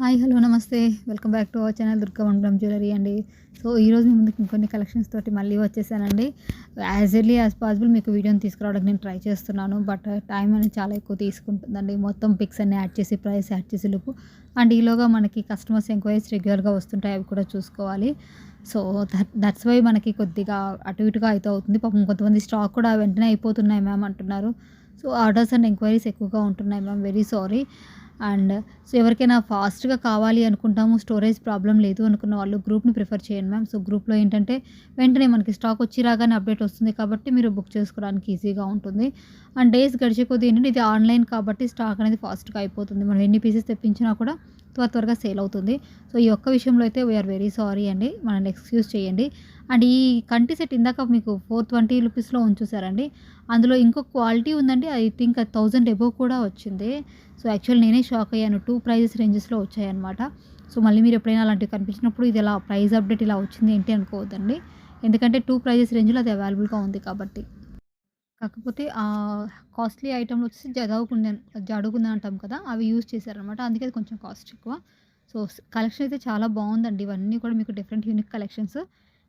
Hi. Hello. నమస్తే. Welcome back to our channel Durga Vandaram jewellery అండి. So, ఈరోజు మీ ముందుకు ఇంకొన్ని కలెక్షన్స్ తోటి మళ్ళీ వచ్చేసానండి. యాజ్ ఎర్లీ యాజ్ పాసిబుల్ మీకు వీడియోని తీసుకురావడానికి నేను ట్రై చేస్తున్నాను. బట్ టైం అనేది చాలా ఎక్కువ తీసుకుంటుందండి. మొత్తం పిక్స్ అన్నీ యాడ్ చేసి, ప్రైస్ యాడ్ చేసే లోపు అండ్ ఈలోగా మనకి కస్టమర్స్ ఎంక్వైరీస్ రెగ్యులర్‌గా వస్తుంటాయి. అవి కూడా చూసుకోవాలి. సో, దట్స్ వై మనకి కొద్దిగా అటు ఇటుగా అయితే అవుతుంది. పాపం కొంతమంది స్టాక్ కూడా వెంటనే అయిపోతున్నాయి మ్యామ్ అంటున్నారు. సో, ఆర్డర్స్ అండ్ ఎంక్వైరీస్ ఎక్కువగా ఉంటున్నాయి ma'am. Very sorry. And so, ఎవరికైనా ఫాస్ట్‌గా కావాలి అనుకుంటాము, స్టోరేజ్ ప్రాబ్లమ్ లేదు అనుకున్న వాళ్ళు గ్రూప్‌ని ప్రిఫర్ చేయండి మ్యామ్. సో, గ్రూప్‌లో ఏంటంటే వెంటనే మనకి స్టాక్ వచ్చి రాగానే అప్డేట్ వస్తుంది కాబట్టి మీరు బుక్ చేసుకోవడానికి ఈజీగా ఉంటుంది. అండ్ డేస్ గడిచే కొద్దీ ఏంటంటే ఇది ఆన్‌లైన్ కాబట్టి స్టాక్ అనేది ఫాస్ట్‌గా అయిపోతుంది. మనం ఎన్ని పీసెస్ తెప్పించినా కూడా త్వరగా సేల్ అవుతుంది. సో, ఈ ఒక్క విషయంలో అయితే వీఆర్ వెరీ సారీ అండి. మనల్ని ఎక్స్‌క్యూజ్ చేయండి. అండ్ ఈ కంటి సెట్ ఇందాక మీకు 420 రూపీస్‌లో ఉంచేసారండి. అందులో ఇంకో క్వాలిటీ ఉందండి. ఐ థింక్ అది 1000 అబోవ్ కూడా వచ్చింది. సో, యాక్చువల్లీ నేనే షాక్ అయ్యాను. 2 ప్రైజెస్ రేంజెస్‌లో వచ్చాయన్నమాట. సో, మళ్ళీ మీరు ఎప్పుడైనా అలాంటివి కనిపించినప్పుడు ఇది ఇలా ప్రైస్ అప్డేట్ ఇలా వచ్చింది ఏంటి అనుకోవద్దండి. ఎందుకంటే 2 ప్రైజెస్ రేంజ్‌లో అది అవైలబుల్‌గా ఉంది కాబట్టి. కాకపోతే కాస్ట్‌లీ ఐటెమ్‌లో వచ్చేసి జడుగుందని అంటాం కదా! అవి యూజ్ చేశారనమాట. అందుకే అది కొంచెం కాస్ట్ ఎక్కువ. సో, కలెక్షన్ అయితే చాలా బావుందండి. ఇవన్నీ కూడా మీకు different unique collections.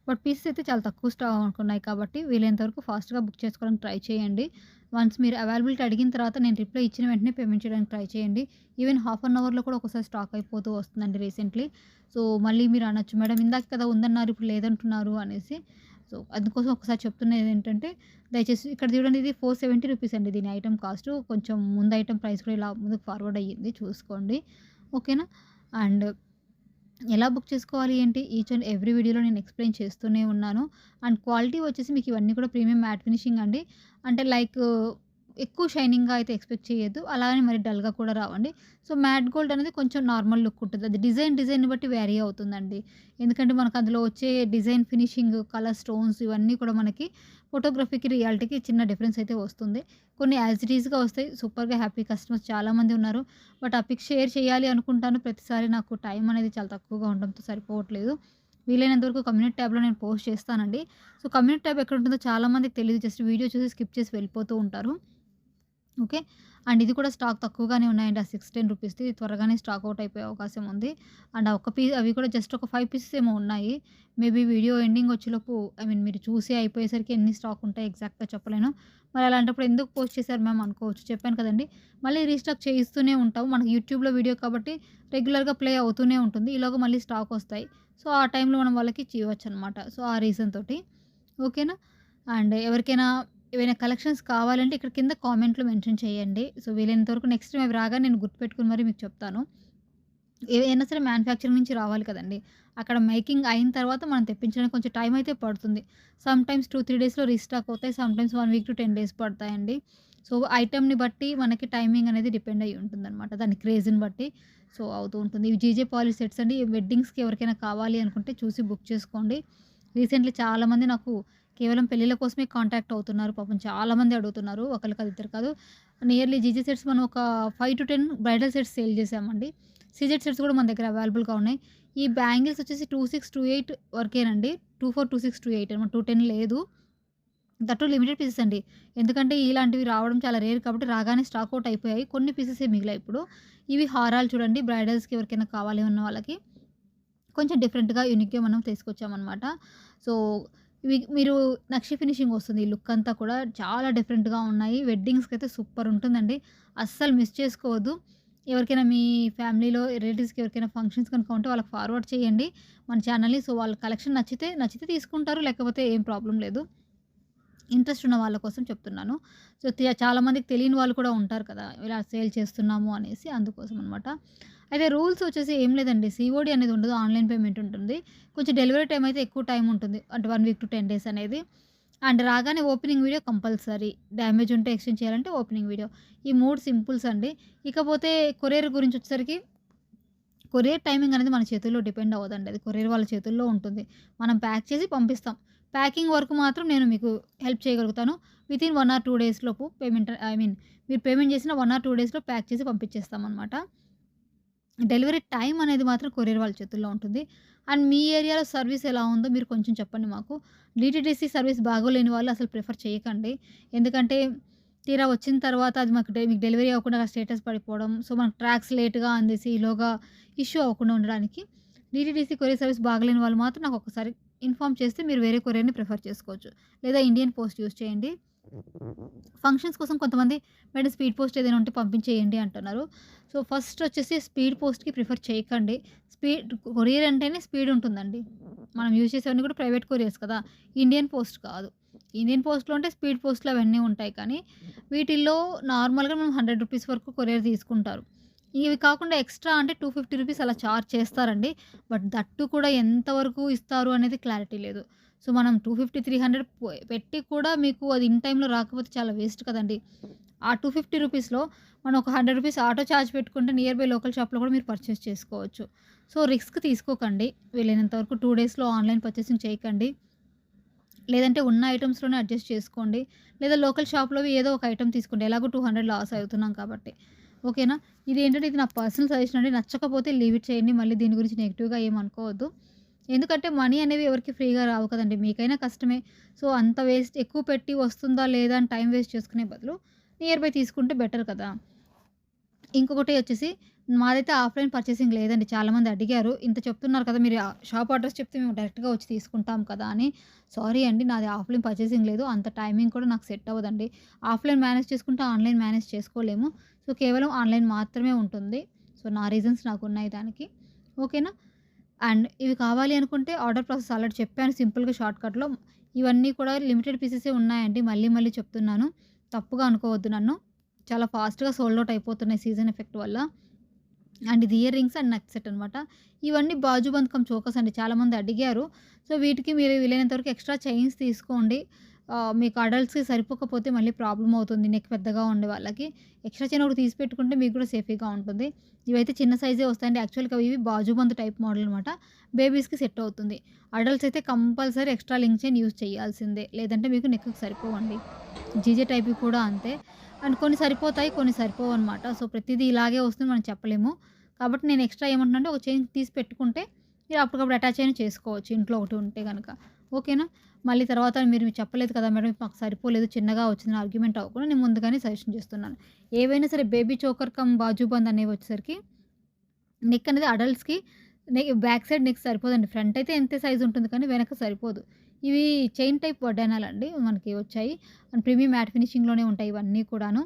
But pieces అయితే చాలా తక్కువ స్టాక్ ఉన్నాయి కాబట్టి వీలైనంత వరకు ఫాస్ట్‌గా బుక్ చేసుకోవడానికి ట్రై చేయండి. వన్స్ మీరు అవైలబిలిటీ అడిగిన తర్వాత నేను రిప్లై ఇచ్చిన వెంటనే పేమెంట్ చేయడానికి ట్రై చేయండి. ఈవెన్ హాఫ్ అన్ అవర్‌లో కూడా ఒక్కోసారి స్టాక్ అయిపోతూ వస్తుందండి రీసెంట్‌లీ. సో, మళ్ళీ మీరు అనొచ్చు మేడం ఇందాక కదా ఉందన్నారు ఇప్పుడు లేదంటున్నారు అనేసి. సో, అందుకోసం ఒకసారి చెప్తున్నదేంటంటే దయచేసి ఇక్కడ చూడండి ఇది 470 రూపీస్ అండి దీని ఐటెమ్ కాస్ట్. కొంచెం ముందు ఐటెమ్ ప్రైస్ కూడా ఇలా ముందుకు ఫార్వర్డ్ అయ్యింది చూసుకోండి. ఓకేనా? అండ్ ఎలా బుక్ చేసుకోవాలి ఏంటి ఈచ్ అండ్ ఎవ్రీ వీడియోలో నేను ఎక్స్‌ప్లెయిన్ చేస్తూనే ఉన్నాను. అండ్ క్వాలిటీ వచ్చేసి మీకు ఇవన్నీ కూడా ప్రీమియం మ్యాట్ ఫినిషింగ్ అండి. అంటే లైక్ ఎక్కువ షైనింగ్‌గా అయితే ఎక్స్‌పెక్ట్ చేయొద్దు. అలానే మరి డల్‌గా కూడా రావండి. సో, మ్యాట్ గోల్డ్ అనేది కొంచెం నార్మల్ లుక్ ఉంటది. అది డిజైన్‌ని బట్టి వేరీ అవుతుందండి. ఎందుకంటే మనకు అందులో వచ్చే డిజైన్ ఫినిషింగ్, కలర్ స్టోన్స్ ఇవన్నీ కూడా మనకి ఫోటోగ్రఫీకి, రియాలిటీకి చిన్న డిఫరెన్స్ అయితే వస్తుంది. కొన్ని యాజ్ ఇట్ ఈస్‌గా వస్తాయి. సూపర్‌గా హ్యాపీ కస్టమర్స్ చాలామంది ఉన్నారు. బట్ ఆ పిక్ షేర్ చేయాలి అనుకుంటాను. ప్రతిసారి నాకు టైం అనేది చాలా తక్కువగా ఉండడంతో సరిపోవట్లేదు. వీలైనంత వరకు కమ్యూనిటీ ట్యాబ్‌లో నేను పోస్ట్ చేస్తానండి. సో, కమ్యూనిటీ ట్యాబ్ ఎక్కడుంటుందో చాలామందికి తెలీదు. జస్ట్ వీడియో చూసి స్కిప్ చేసి వెళ్ళిపోతూ ఉంటారు. ఓకే. అండ్ ఇది కూడా స్టాక్ తక్కువగానే ఉన్నాయండి. ఆ 610 రూపీస్‌ది త్వరగానే స్టాక్ ఔట్ అయిపోయే అవకాశం ఉంది. అండ్ ఆ ఒక్క అవి కూడా జస్ట్ ఒక 5 పీసెస్ ఏమో ఉన్నాయి. మేబీ వీడియో ఎండింగ్ వచ్చేలోపు ఐ మీన్ మీరు చూసి అయిపోయేసరికి ఎన్ని స్టాక్ ఉంటాయి ఎగ్జాక్ట్‌గా చెప్పలేను. మరి అలాంటప్పుడు ఎందుకు పోస్ట్ చేశారు మ్యామ్ అనుకోవచ్చు. చెప్పాను కదండీ! మళ్ళీ రీస్టాక్ చేయిస్తూనే ఉంటాం. మనకి యూట్యూబ్‌లో వీడియో కాబట్టి రెగ్యులర్‌గా ప్లే అవుతూనే ఉంటుంది. ఈలోగా మళ్ళీ స్టాక్ వస్తాయి. సో, ఆ టైంలో మనం వాళ్ళకి ఇవ్వచ్చనమాట. సో, ఆ రీజన్ తోటి. ఓకేనా? అండ్ ఎవరికైనా ఏవైనా కలెక్షన్స్ కావాలంటే ఇక్కడ కింద కామెంట్‌లో మెన్షన్ చేయండి. సో, వీలైనంత వరకు నెక్స్ట్ టైమ్ అవి రాగానే నేను గుర్తుపెట్టుకొని మరి మీకు చెప్తాను. ఏవైనా సరే మ్యానుఫ్యాక్చరింగ్ నుంచి రావాలి కదండీ! అక్కడ మేకింగ్ అయిన తర్వాత మనం తెప్పించడానికి కొంచెం టైం అయితే పడుతుంది. సమ్‌టైమ్స్ 2, 3 డేస్‌లో రీస్టాక్ అవుతాయి. సమ్‌టైమ్స్ 1 వీక్ టు 10 డేస్ పడతాయండి. సో, ఐటెమ్‌ని బట్టి మనకి టైమింగ్ అనేది డిపెండ్ అయ్యి ఉంటుందనమాట. దాని క్రేజ్‌ని బట్టి సో, అవుతూ ఉంటుంది. ఇవి జీజే పాలిష్ సెట్స్ అండి. వెడ్డింగ్స్‌కి ఎవరికైనా కావాలి అనుకుంటే చూసి బుక్ చేసుకోండి. రీసెంట్‌లీ చాలామంది నాకు కేవలం పెళ్ళిళ్ళ కోసమే కాంటాక్ట్ అవుతున్నారు. పాపం చాలామంది అడుగుతున్నారు. ఒకళ్ళు కాదు, ఇద్దరు కాదు. నియర్లీ జీజే సెట్స్ మనం ఒక 5-10 బ్రైడల్ సెట్స్ సేల్ చేశామండి. సీజెడ్ సెట్స్ కూడా మన దగ్గర అవైలబుల్‌గా ఉన్నాయి. ఈ బ్యాంగిల్స్ వచ్చేసి 2628 వరకేనండి. 24, 2628 అనమాట. 210 లేదు. దట్ లిమిటెడ్ పీసెస్ అండి. ఎందుకంటే ఇలాంటివి రావడం చాలా రేర్ కాబట్టి రాగానే స్టాక్ ఔట్ అయిపోయాయి. కొన్ని పీసెసే మిగిలాయి ఇప్పుడు. ఇవి హారాలు చూడండి బ్రైడల్స్‌కి ఎవరికైనా కావాలి ఉన్న వాళ్ళకి కొంచెం డిఫరెంట్‌గా, యూనిక్‌గా మనం తీసుకొచ్చామనమాట. సో, ఇవి మీరు నక్షి ఫినిషింగ్ వస్తుంది. ఈ లుక్ అంతా కూడా చాలా డిఫరెంట్‌గా ఉన్నాయి. వెడ్డింగ్స్‌కైతే సూపర్ ఉంటుందండి. అస్సలు మిస్ చేసుకోవద్దు. ఎవరికైనా మీ ఫ్యామిలీలో రిలేటివ్స్‌కి ఎవరికైనా ఫంక్షన్స్ కనుక ఉంటే వాళ్ళకి ఫార్వర్డ్ చేయండి మన ఛానల్‌ని. సో, వాళ్ళ కలెక్షన్ నచ్చితే తీసుకుంటారు. లేకపోతే ఏం ప్రాబ్లమ్ లేదు. ఇంట్రెస్ట్ ఉన్న వాళ్ళ కోసం చెప్తున్నాను. సో, చాలామందికి తెలియని వాళ్ళు కూడా ఉంటారు కదా! ఇలా సేల్ చేస్తున్నాము అనేసి అందుకోసం అనమాట. అయితే రూల్స్ వచ్చేసి ఏం లేదండి. సీఓడీ అనేది ఉండదు. ఆన్‌లైన్ పేమెంట్ ఉంటుంది. కొంచెం డెలివరీ టైమ్ అయితే ఎక్కువ టైమ్ ఉంటుంది. అంటే 1 వీక్ టు 10 డేస్ అనేది. అండ్ రాగానే ఓపెనింగ్ వీడియో కంపల్సరీ. డ్యామేజ్ ఉంటే ఎక్స్‌చేంజ్ చేయాలంటే ఓపెనింగ్ వీడియో. ఈ 3 సింపుల్స్ అండి. ఇకపోతే కొరియర్ గురించి వచ్చేసరికి కొరియర్ టైమింగ్ అనేది మన చేతుల్లో డిపెండ్ అవ్వదండి. అది కొరియర్ వాళ్ళ చేతుల్లో ఉంటుంది. మనం ప్యాక్ చేసి పంపిస్తాం. ప్యాకింగ్ వరకు మాత్రం నేను మీకు హెల్ప్ చేయగలుగుతాను. వితిన్ 1 ఆర్ 2 డేస్ లోపు పేమెంట్ ఐ మీన్ మీరు పేమెంట్ చేసిన 1 ఆర్ 2 డేస్‌లో ప్యాక్ చేసి పంపించేస్తామనమాట. డెలివరీ టైమ్ అనేది మాత్రం కొరియర్ వాళ్ళ చేతుల్లో ఉంటుంది. అండ్ మీ ఏరియాలో సర్వీస్ ఎలా ఉందో మీరు కొంచెం చెప్పండి మాకు. డీటీడీసీ సర్వీస్ బాగోలేని వాళ్ళు అసలు ప్రిఫర్ చేయకండి. ఎందుకంటే తీరా వచ్చిన తర్వాత అది మాకు మీకు డెలివరీ అవ్వకుండా స్టేటస్ పడిపోవడం. సో, మనకు ట్రాక్స్ లేట్‌గా అందేసి ఈలోగా ఇష్యూ అవ్వకుండా ఉండడానికి డీటీడీసీ కొరియర్ సర్వీస్ బాగాలేని వాళ్ళు మాత్రం నాకొకసారి ఇన్ఫార్మ్ చేస్తే మీరు వేరే కొరియర్‌ని ప్రిఫర్ చేసుకోవచ్చు. లేదా ఇండియన్ పోస్ట్ యూజ్ చేయండి. ఫంక్షన్స్ కోసం కొంతమంది మేడం స్పీడ్ పోస్ట్ ఏదైనా ఉంటే పంపించేయండి అంటున్నారు. సో, ఫస్ట్ వచ్చేసి స్పీడ్ పోస్ట్‌కి ప్రిఫర్ చేయకండి. కొరియర్ అంటేనే స్పీడ్ ఉంటుందండి. మనం యూజ్ చేసేవన్నీ కూడా ప్రైవేట్ కొరియర్స్ కదా! ఇండియన్ పోస్ట్ కాదు. ఇండియన్ పోస్ట్‌లో అంటే స్పీడ్ పోస్ట్‌లు అవన్నీ ఉంటాయి. కానీ వీటిల్లో నార్మల్‌గా మనం రూ. 100 వరకు కొరియర్ తీసుకుంటారు. ఇవి కాకుండా ఎక్స్‌ట్రా అంటే రూ. 250 అలా చార్జ్ చేస్తారండి. బట్ దట్టు కూడా ఎంతవరకు ఇస్తారు అనేది క్లారిటీ లేదు. సో, మనం 250, 300 పెట్టి కూడా మీకు అది ఇన్ టైమ్‌లో రాకపోతే చాలా వేస్ట్ కదండీ. ఆ రూ. 250లో మనం ఒక రూ. 100 ఆటో చార్జ్ పెట్టుకుంటే నియర్ బై లోకల్ షాప్‌లో కూడా మీరు పర్చేస్ చేసుకోవచ్చు. సో, రిస్క్ తీసుకోకండి. వీలైనంత వరకు 2 డేస్‌లో ఆన్‌లైన్ పర్చేసింగ్ చేయకండి. లేదంటే ఉన్న ఐటెమ్స్‌లోనే అడ్జస్ట్ చేసుకోండి. లేదా లోకల్ షాప్‌లోవి ఏదో ఒక ఐటెమ్ తీసుకోండి. ఎలాగో 200 లాస్ అవుతున్నాం కాబట్టి. ఓకేనా? ఇదేంటంటే ఇది నా పర్సనల్ సజెషన్ అండి. నచ్చకపోతే లీవ్ ఇట్ చేయండి. మళ్ళీ దీని గురించి నెగెటివ్‌గా ఏమనుకోవద్దు. ఎందుకంటే మనీ అనేవి ఎవరికీ ఫ్రీగా రావు కదండీ. మీకైనా కష్టమే. సో, అంత వేస్ట్ ఎక్కువ పెట్టి వస్తుందా లేదా అని టైం వేస్ట్ చేసుకునే బదులు నియర్ బై తీసుకుంటే బెటర్ కదా! ఇంకొకటి వచ్చేసి మాదైతే ఆఫ్‌లైన్ పర్చేసింగ్ లేదండి. చాలామంది అడిగారు. ఇంత చెప్తున్నారు కదా! మీరు షాప్ అడ్రెస్ చెప్తే మేము డైరెక్ట్‌గా వచ్చి తీసుకుంటాం కదా! అని. సారీ అండి. నాది ఆఫ్‌లైన్ పర్చేసింగ్ లేదు. అంత టైమింగ్ కూడా నాకు సెట్ అవ్వదండి. ఆఫ్‌లైన్ మేనేజ్ చేసుకుంటే ఆన్‌లైన్ మేనేజ్ చేసుకోలేము. సో, కేవలం ఆన్‌లైన్ మాత్రమే ఉంటుంది. సో, నా రీజన్స్ నాకున్నాయి దానికి. ఓకేనా? అండ్ ఇవి కావాలి అనుకుంటే ఆర్డర్ ప్రాసెస్ ఆల్రెడీ చెప్పాను సింపుల్‌గా షార్ట్‌కట్‌లో. ఇవన్నీ కూడా లిమిటెడ్ పీసెసే ఉన్నాయండి. మళ్ళీ మళ్ళీ చెప్తున్నాను. తప్పుగా అనుకోవద్దు నన్ను. చాలా ఫాస్ట్‌గా సోల్డ్ ఔట్ అయిపోతున్నాయి సీజన్ ఎఫెక్ట్ వల్ల. అండ్ ఇది year rings and neck set అనమాట. ఇవన్నీ బాజుబంద్ కమ్ చోకర్స్ అండి. చాలామంది అడిగారు. సో, వీటికి మీరు వీలైనంత వరకు ఎక్స్‌ట్రా చైన్స్ తీసుకోండి. మీకు అడల్ట్స్‌కి సరిపోకపోతే మళ్ళీ ప్రాబ్లమ్ అవుతుంది. నెక్ పెద్దగా ఉండే వాళ్ళకి. ఎక్స్‌ట్రా చైన్ ఒకటి తీసి పెట్టుకుంటే మీకు కూడా సేఫీగా ఉంటుంది. ఇవైతే చిన్న సైజే వస్తాయండి. యాక్చువల్‌గా ఇవి బాజుబంద్ టైప్ మోడల్ అనమాట. బేబీస్‌కి సెట్ అవుతుంది. అడల్ట్స్ అయితే compulsory extra link chain use చేయాల్సిందే. లేదంటే మీకు నెక్‌కి సరిపోవండి. జీజే టైప్‌వి కూడా అంతే. అండ్ కొన్ని సరిపోతాయి, కొన్ని సరిపోవనమాట. సో, ప్రతిదీ ఇలాగే వస్తుంది మనం చెప్పలేము. కాబట్టి నేను ఎక్స్‌ట్రా ఏమంటున్నానంటే ఒక చైన్ తీసి పెట్టుకుంటే మీరు అప్పటికప్పుడు అటాచ్ అయినా చేసుకోవచ్చు ఇంట్లో ఒకటి ఉంటే గనక. ఓకేనా? మళ్ళీ తర్వాత మీరు చెప్పలేదు కదా మేడం మాకు సరిపోలేదు చిన్నగా వచ్చిందని ఆర్గ్యుమెంట్ అవ్వకుండా నేను ముందుగానే సజెషన్ చేస్తున్నాను. ఏవైనా సరే బేబీ చోకర్ కమ్ బాజుబంద్ అనేవి వచ్చేసరికి నెక్ అనేది అడల్ట్స్‌కి బ్యాక్ సైడ్ నెక్ సరిపోదండి. ఫ్రంట్ అయితే ఇంతే సైజ్ ఉంటుంది కానీ వెనక సరిపోదు. ఇవి చైన్ టైప్ వడ్డానాలండి మనకి వచ్చాయి. అండ్ ప్రీమియం మ్యాట్ ఫినిషింగ్‌లోనే ఉంటాయి ఇవన్నీ కూడాను.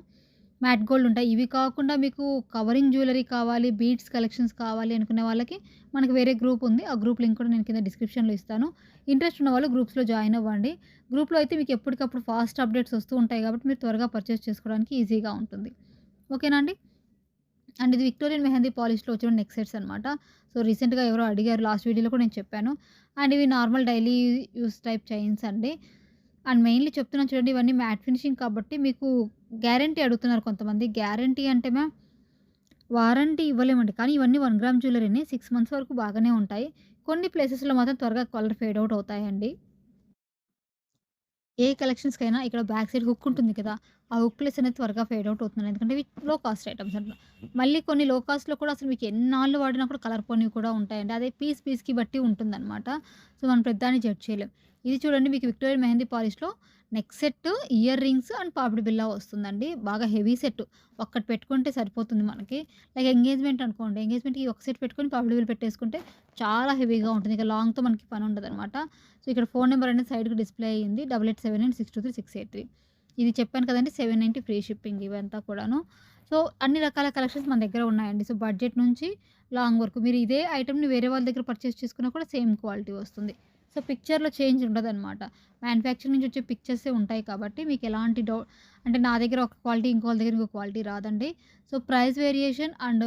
మ్యాట్ గోల్డ్ ఉంటాయి. ఇవి కాకుండా మీకు కవరింగ్ జ్యువెలరీ కావాలి, బీడ్స్ కలెక్షన్స్ కావాలి అనుకునే వాళ్ళకి మనకి వేరే గ్రూప్ ఉంది. ఆ గ్రూప్ లింక్ కూడా నేను కింద డిస్క్రిప్షన్‌లో ఇస్తాను. ఇంట్రెస్ట్ ఉన్న వాళ్ళు గ్రూప్స్‌లో జాయిన్ అవ్వండి. గ్రూప్‌లో అయితే మీకు ఎప్పటికప్పుడు ఫాస్ట్ అప్డేట్స్ వస్తూ ఉంటాయి కాబట్టి మీరు త్వరగా పర్చేస్ చేసుకోవడానికి ఈజీగా ఉంటుంది. ఓకేనా అండి? అండ్ ఇది విక్టోరియన్ మెహందీ పాలిష్‌లో వచ్చిన నెక్ సెట్స్ అనమాట. సో, రీసెంట్‌గా ఎవరో అడిగారు లాస్ట్ వీడియోలో కూడా నేను చెప్పాను. అండ్ ఇవి normal daily use type chains అండి. అండ్ మెయిన్‌లీ చెప్తున్నాను చూడండి ఇవన్నీ మ్యాట్ ఫినిషింగ్ కాబట్టి మీకు గ్యారంటీ అడుగుతున్నారు కొంతమంది. గ్యారంటీ అంటే వారంటీ ఇవ్వలేమండి. కానీ ఇవన్నీ 1 గ్రామ్ జ్యువెలరీనే 6 మంత్స్ వరకు బాగానే ఉంటాయి. కొన్ని ప్లేసెస్‌లో మాత్రం త్వరగా కలర్ ఫేడ్ ఔట్ అవుతాయండి. ఏ కలెక్షన్స్‌కైనా ఇక్కడ బ్యాక్ సైడ్ హుక్ ఉంటుంది కదా! ఆ హుక్‌లెస్ అనేది త్వరగా ఫేడ్ ఔట్ అవుతుంది. ఎందుకంటే ఇవి లో కాస్ట్ ఐటెమ్స్ అంట. మళ్ళీ కొన్ని లో కాస్ట్‌లో కూడా అసలు మీకు ఎన్నాళ్ళు వాడినా కూడా కలర్ పోనివి కూడా ఉంటాయండి. అదే పీస్‌కి బట్టి ఉంటుందనమాట. సో, మనం ప్రతిదాన్ని జడ్జ్ చేయలేం. ఇది చూడండి మీకు విక్టోరియా మెహందీ పాలిష్‌లో neck set, ear rings and పాపిడి బిళ్ళ వస్తుందండి. బాగా హెవీ సెట్. ఒక్కటి పెట్టుకుంటే సరిపోతుంది మనకి. లైక్ ఎంగేజ్‌మెంట్ అనుకోండి. ఎంగేజ్‌మెంట్‌కి ఒక సెట్ పెట్టుకొని పాపిడి బిళ్ళ పెట్టేసుకుంటే చాలా హెవీగా ఉంటుంది. ఇక లాంగ్‌తో మనకి పని ఉండదనమాట. సో, ఇక్కడ ఫోన్ నంబర్ అనేది సైడ్‌కి డిస్‌ప్లే అయ్యింది. 8879623623. ఇది చెప్పాను కదండీ 790 ఫ్రీ షిప్పింగ్ ఇవంతా కూడాను. సో, అన్ని రకాల కలెక్షన్స్ మన దగ్గర ఉన్నాయండి. సో, బడ్జెట్ నుంచి లాంగ్ వరకు మీరు ఇదే ఐటెమ్‌ని వేరే వాళ్ళ దగ్గర పర్చేస్ చేసుకున్నా కూడా సేమ్ క్వాలిటీ వస్తుంది. సో, పిక్చర్‌లో చేంజ్ ఉండదనమాట. మ్యానుఫ్యాక్చర్ నుంచి వచ్చే పిక్చర్సే ఉంటాయి కాబట్టి మీకు ఎలాంటి అంటే నా దగ్గర ఒక క్వాలిటీ ఇంకోళ్ళ దగ్గర ఇంకో క్వాలిటీ రాదండి. సో, ప్రైస్ వేరియేషన్ అండ్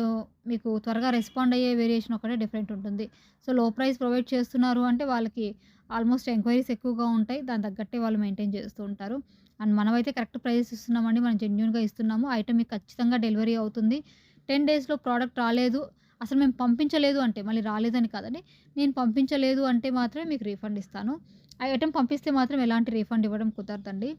మీకు త్వరగా రెస్పాండ్ అయ్యే వేరియేషన్ ఒకటే డిఫరెంట్ ఉంటుంది. సో, లో ప్రైస్ ప్రొవైడ్ చేస్తున్నారు అంటే వాళ్ళకి ఆల్మోస్ట్ ఎంక్వైరీస్ ఎక్కువగా ఉంటాయి. దానికి తగ్గట్టే వాళ్ళు మెయింటైన్ చేస్తూ ఉంటారు. అండ్ మనమైతే కరెక్ట్ ప్రైజెస్ ఇస్తున్నామండి. మనం జెన్యూన్‌గా ఇస్తున్నాము. ఐటెమ్ మీకు ఖచ్చితంగా డెలివరీ అవుతుంది. 10 డేస్‌లో ప్రోడక్ట్ రాలేదు, అసలు మేము పంపించలేదు అంటే మళ్ళీ రాలేదని కాదండి. నేను పంపించలేదు అంటే మాత్రమే మీకు రీఫండ్ ఇస్తాను. ఆ ఐటెమ్ పంపిస్తే మాత్రం ఎలాంటి రీఫండ్ ఇవ్వడం కుదరదండి.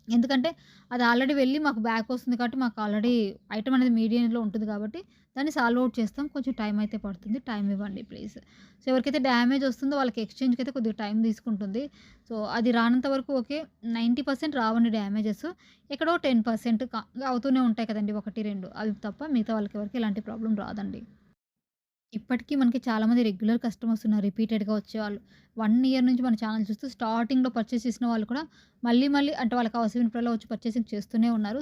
ఎందుకంటే అది ఆల్రెడీ వెళ్ళి మాకు బ్యాక్ వస్తుంది కాబట్టి మాకు ఆల్రెడీ ఐటెమ్ అనేది మీడియంలో ఉంటుంది కాబట్టి దాన్ని సాల్వ్ అవుట్ చేస్తాం. కొంచెం టైం అయితే పడుతుంది. టైం ఇవ్వండి ప్లీజ్. సో, ఎవరికైతే డ్యామేజ్ వస్తుందో వాళ్ళకి ఎక్స్‌చేంజ్‌కి అయితే కొద్దిగా టైం తీసుకుంటుంది. సో, అది రానంత వరకు ఓకే. 90% రావండి డ్యామేజెస్. ఎక్కడో 10% అవుతూనే ఉంటాయి కదండీ! 1, 2 అవి తప్ప మిగతా వాళ్ళకి ఎవరికీ ఎలాంటి ప్రాబ్లమ్ రాదండి. ఇప్పటికీ మనకి చాలామంది రెగ్యులర్ కస్టమర్స్ ఉన్నారు. రిపీటెడ్‌గా వచ్చేవాళ్ళు. 1 ఇయర్ నుంచి మన ఛానెల్ చూస్తూ స్టార్టింగ్‌లో పర్చేస్ చేసిన వాళ్ళు కూడా మళ్ళీ మళ్ళీ అంటే వాళ్ళకి అవసరమైనప్పుడల్లా వచ్చి పర్చేసింగ్ చేస్తూనే ఉన్నారు.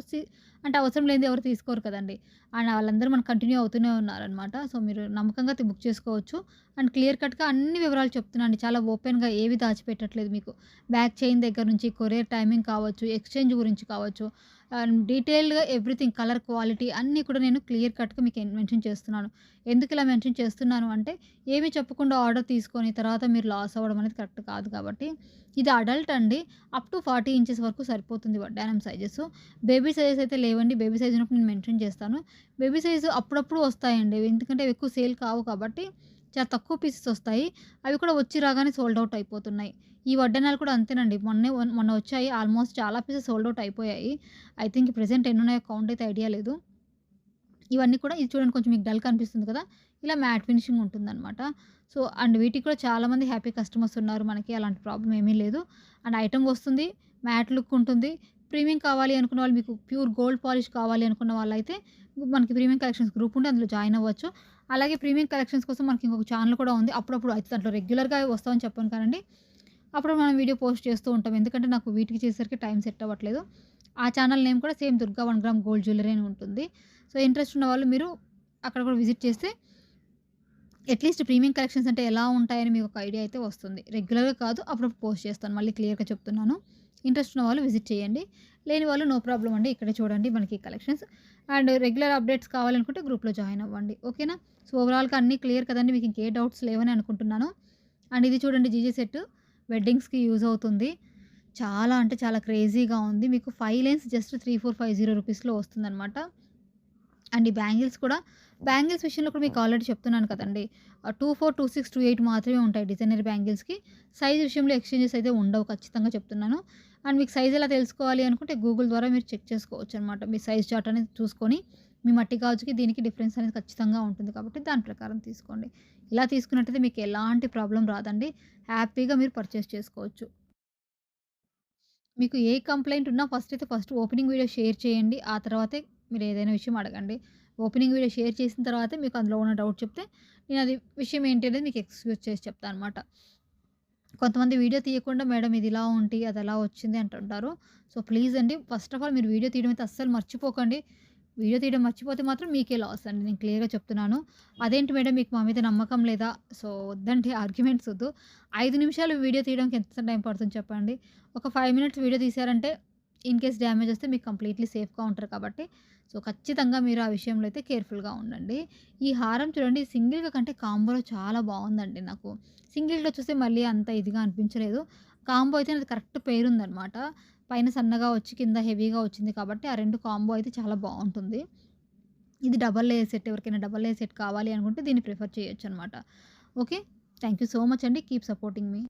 అంటే అవసరం లేనిది ఎవరు తీసుకోరు కదండీ! అండ్ వాళ్ళందరూ మనకు కంటిన్యూ అవుతూనే ఉన్నారనమాట. సో, మీరు నమ్మకంగా బుక్ చేసుకోవచ్చు. అండ్ క్లియర్ కట్‌గా అన్ని వివరాలు చెప్తున్నా అండి. చాలా ఓపెన్‌గా ఏవి దాచిపెట్టట్లేదు మీకు. బ్యాక్ చైన్ దగ్గర నుంచి కొరియర్ టైమింగ్ కావచ్చు, ఎక్స్‌చేంజ్ గురించి కావచ్చు, డీటెయిల్డ్‌గా ఎవ్రీథింగ్ కలర్ క్వాలిటీ అన్నీ కూడా నేను క్లియర్ కట్‌గా మీకు మెన్షన్ చేస్తున్నాను. ఎందుకు ఇలా మెన్షన్ చేస్తున్నాను అంటే, ఏమి చెప్పకుండా ఆర్డర్ తీసుకొని తర్వాత మీరు లాస్ అవ్వడం అనేది కరెక్ట్ కాదు కాబట్టి, ఇది అడల్ట్ అండి. అప్ టు 40 ఇంచెస్ వరకు సరిపోతుంది వడ్డానం సైజెస్. బేబీ సైజెస్ అయితే లేవండి. బేబీ సైజ్ ఉన్నప్పుడు నేను మెన్షన్ చేస్తాను. బేబీ సైజ్ అప్పుడప్పుడు వస్తాయండి. ఎందుకంటే అవి ఎక్కువ సేల్ కావు కాబట్టి చాలా తక్కువ పీసెస్ వస్తాయి. అవి కూడా వచ్చి రాగానే సోల్డ్ అవుట్ అయిపోతున్నాయి. ఈ వడ్డానాలు కూడా అంతేనండి. మొన్న వచ్చాయి. ఆల్మోస్ట్ చాలా పీసెస్ సోల్డ్ అవుట్ అయిపోయాయి. ఐ థింక్ ప్రెజెంట్ ఎన్నున్నాయో కౌంట్ అయితే ఐడియా లేదు. ఇవన్నీ కూడా ఇది చూడండి కొంచెం మీకు డల్ కనిపిస్తుంది కదా! ఇలా మ్యాట్ ఫినిషింగ్ ఉంటుందనమాట. సో, అండ్ వీటికి కూడా చాలామంది హ్యాపీ కస్టమర్స్ ఉన్నారు. మనకి అలాంటి ప్రాబ్లమ్ ఏమీ లేదు. అండ్ ఐటెమ్ వస్తుంది. మ్యాట్ లుక్ ఉంటుంది. ప్రీమియం కావాలి అనుకున్న వాళ్ళు మీకు ప్యూర్ గోల్డ్ పాలిష్ కావాలి అనుకున్న వాళ్ళైతే మనకి ప్రీమియం కలెక్షన్స్ గ్రూప్ ఉంటే అందులో జాయిన్ అవ్వచ్చు. అలాగే ప్రీమియం కలెక్షన్స్ కోసం మనకి ఇంకొక ఛానెల్ కూడా ఉంది. అప్పుడప్పుడు అయితే దాంట్లో రెగ్యులర్‌గా వస్తామని చెప్పను కానండి. అప్పుడు మనం వీడియో పోస్ట్ చేస్తూ ఉంటాం. ఎందుకంటే నాకు వీటికి చేసేసరికి టైం సెట్ అవ్వట్లేదు. ఆ ఛానల్ నేమ్ కూడా same Durga 1 gram gold jewellery అని ఉంటుంది. సో, ఇంట్రెస్ట్ ఉన్నవాళ్ళు మీరు అక్కడ కూడా విజిట్ చేస్తే అట్‌లీస్ట్ ప్రీమియం కలెక్షన్స్ అంటే ఎలా ఉంటాయని మీకు ఒక ఐడియా అయితే వస్తుంది. రెగ్యులర్‌గా కాదు అప్పుడప్పుడు పోస్ట్ చేస్తాను. మళ్ళీ క్లియర్‌గా చెప్తున్నాను. ఇంట్రెస్ట్ ఉన్న వాళ్ళు విజిట్ చేయండి. లేని వాళ్ళు నో ప్రాబ్లమ్ అండి. ఇక్కడే చూడండి మనకి కలెక్షన్స్. అండ్ రెగ్యులర్ అప్డేట్స్ కావాలనుకుంటే గ్రూప్‌లో జాయిన్ అవ్వండి. ఓకేనా? సో, ఓవరాల్‌గా అన్నీ క్లియర్ కదండీ. మీకు ఇంకే డౌట్స్ లేవని అనుకుంటున్నాను. అండ్ ఇది చూడండి జీజే సెట్ వెడ్డింగ్స్‌కి యూజ్ అవుతుంది. చాలా అంటే చాలా క్రేజీగా ఉంది. మీకు 5 లైన్స్ జస్ట్ 3450 రూపీస్‌లో వస్తుందనమాట. అండ్ ఈ బ్యాంగిల్స్ విషయంలో కూడా మీకు ఆల్రెడీ చెప్తున్నాను కదండీ. 24, 26, 28 మాత్రమే ఉంటాయి డిజైనర్ బ్యాంగిల్స్‌కి. సైజ్ విషయంలో ఎక్స్‌చేంజెస్ అయితే ఉండవు ఖచ్చితంగా చెప్తున్నాను. అండ్ మీకు సైజ్ ఎలా తెలుసుకోవాలి అనుకుంటే గూగుల్ ద్వారా మీరు చెక్ చేసుకోవచ్చనమాట. మీ సైజ్ చార్ట్ అనేది చూసుకొని మీ మట్టి గాజుకి దీనికి డిఫరెన్స్ అనేది ఖచ్చితంగా ఉంటుంది కాబట్టి దాని ప్రకారం తీసుకోండి. ఇలా తీసుకున్నట్టయితే మీకు ఎలాంటి ప్రాబ్లమ్ రాదండి. హ్యాపీగా మీరు పర్చేస్ చేసుకోవచ్చు. మీకు ఏ కంప్లెయింట్ ఉన్నా ఫస్ట్ ఓపెనింగ్ వీడియో షేర్ చేయండి. ఆ తర్వాతే మీరు ఏదైనా విషయం అడగండి. ఓపెనింగ్ వీడియో షేర్ చేసిన తర్వాతే మీకు అందులో ఉన్న డౌట్ చెప్తే నేను అది విషయం ఏంటి అనేది మీకు ఎక్స్‌క్యూజ్ చేసి చెప్తా అనమాట. కొంతమంది వీడియో తీయకుండా మేడం ఇది ఇలా ఉంటి, అది ఎలా వచ్చింది అంటుంటారు. సో, ప్లీజ్ అండి ఫస్ట్ ఆఫ్ ఆల్ మీరు వీడియో తీయడం అయితే అస్సలు మర్చిపోకండి. వీడియో తీయడం మర్చిపోతే మాత్రం మీకే లాస్ అండి. నేను క్లియర్‌గా చెప్తున్నాను. అదేంటి మేడం మీకు మా మీద నమ్మకం లేదా? సో, వద్దండి ఆర్గ్యుమెంట్స్ వద్దు. 5 నిమిషాలు వీడియో తీయడానికి ఎంత టైం పడుతుంది చెప్పండి. ఒక 5 మినిట్స్ వీడియో తీశారంటే ఇన్ కేస్ డ్యామేజ్ వస్తే మీకు కంప్లీట్‌లీ సేఫ్‌గా ఉంటారు కాబట్టి సో, ఖచ్చితంగా మీరు ఆ విషయంలో అయితే కేర్‌ఫుల్‌గా ఉండండి. ఈ హారం చూడండి సింగిల్‌గా కంటే కాంబోలో చాలా బావుందండి నాకు. సింగిల్‌లో చూస్తే మళ్ళీ అంత ఇదిగా అనిపించలేదు. కాంబో అయితే నాది కరెక్ట్ పెయిర్ ఉందనమాట. పైన సన్నగా వచ్చి కింద హెవీగా వచ్చింది కాబట్టి ఆ 2 కాంబో అయితే చాలా బావుంటుంది. ఇది డబుల్ లేయర్ సెట్ ఎవరికైనా డబుల్ లేయర్ సెట్ కావాలి అనుకుంటే దీన్ని ప్రిఫర్ చేయొచ్చనమాట. Okay. Thank you so much అండి. కీప్ సపోర్టింగ్ మీ.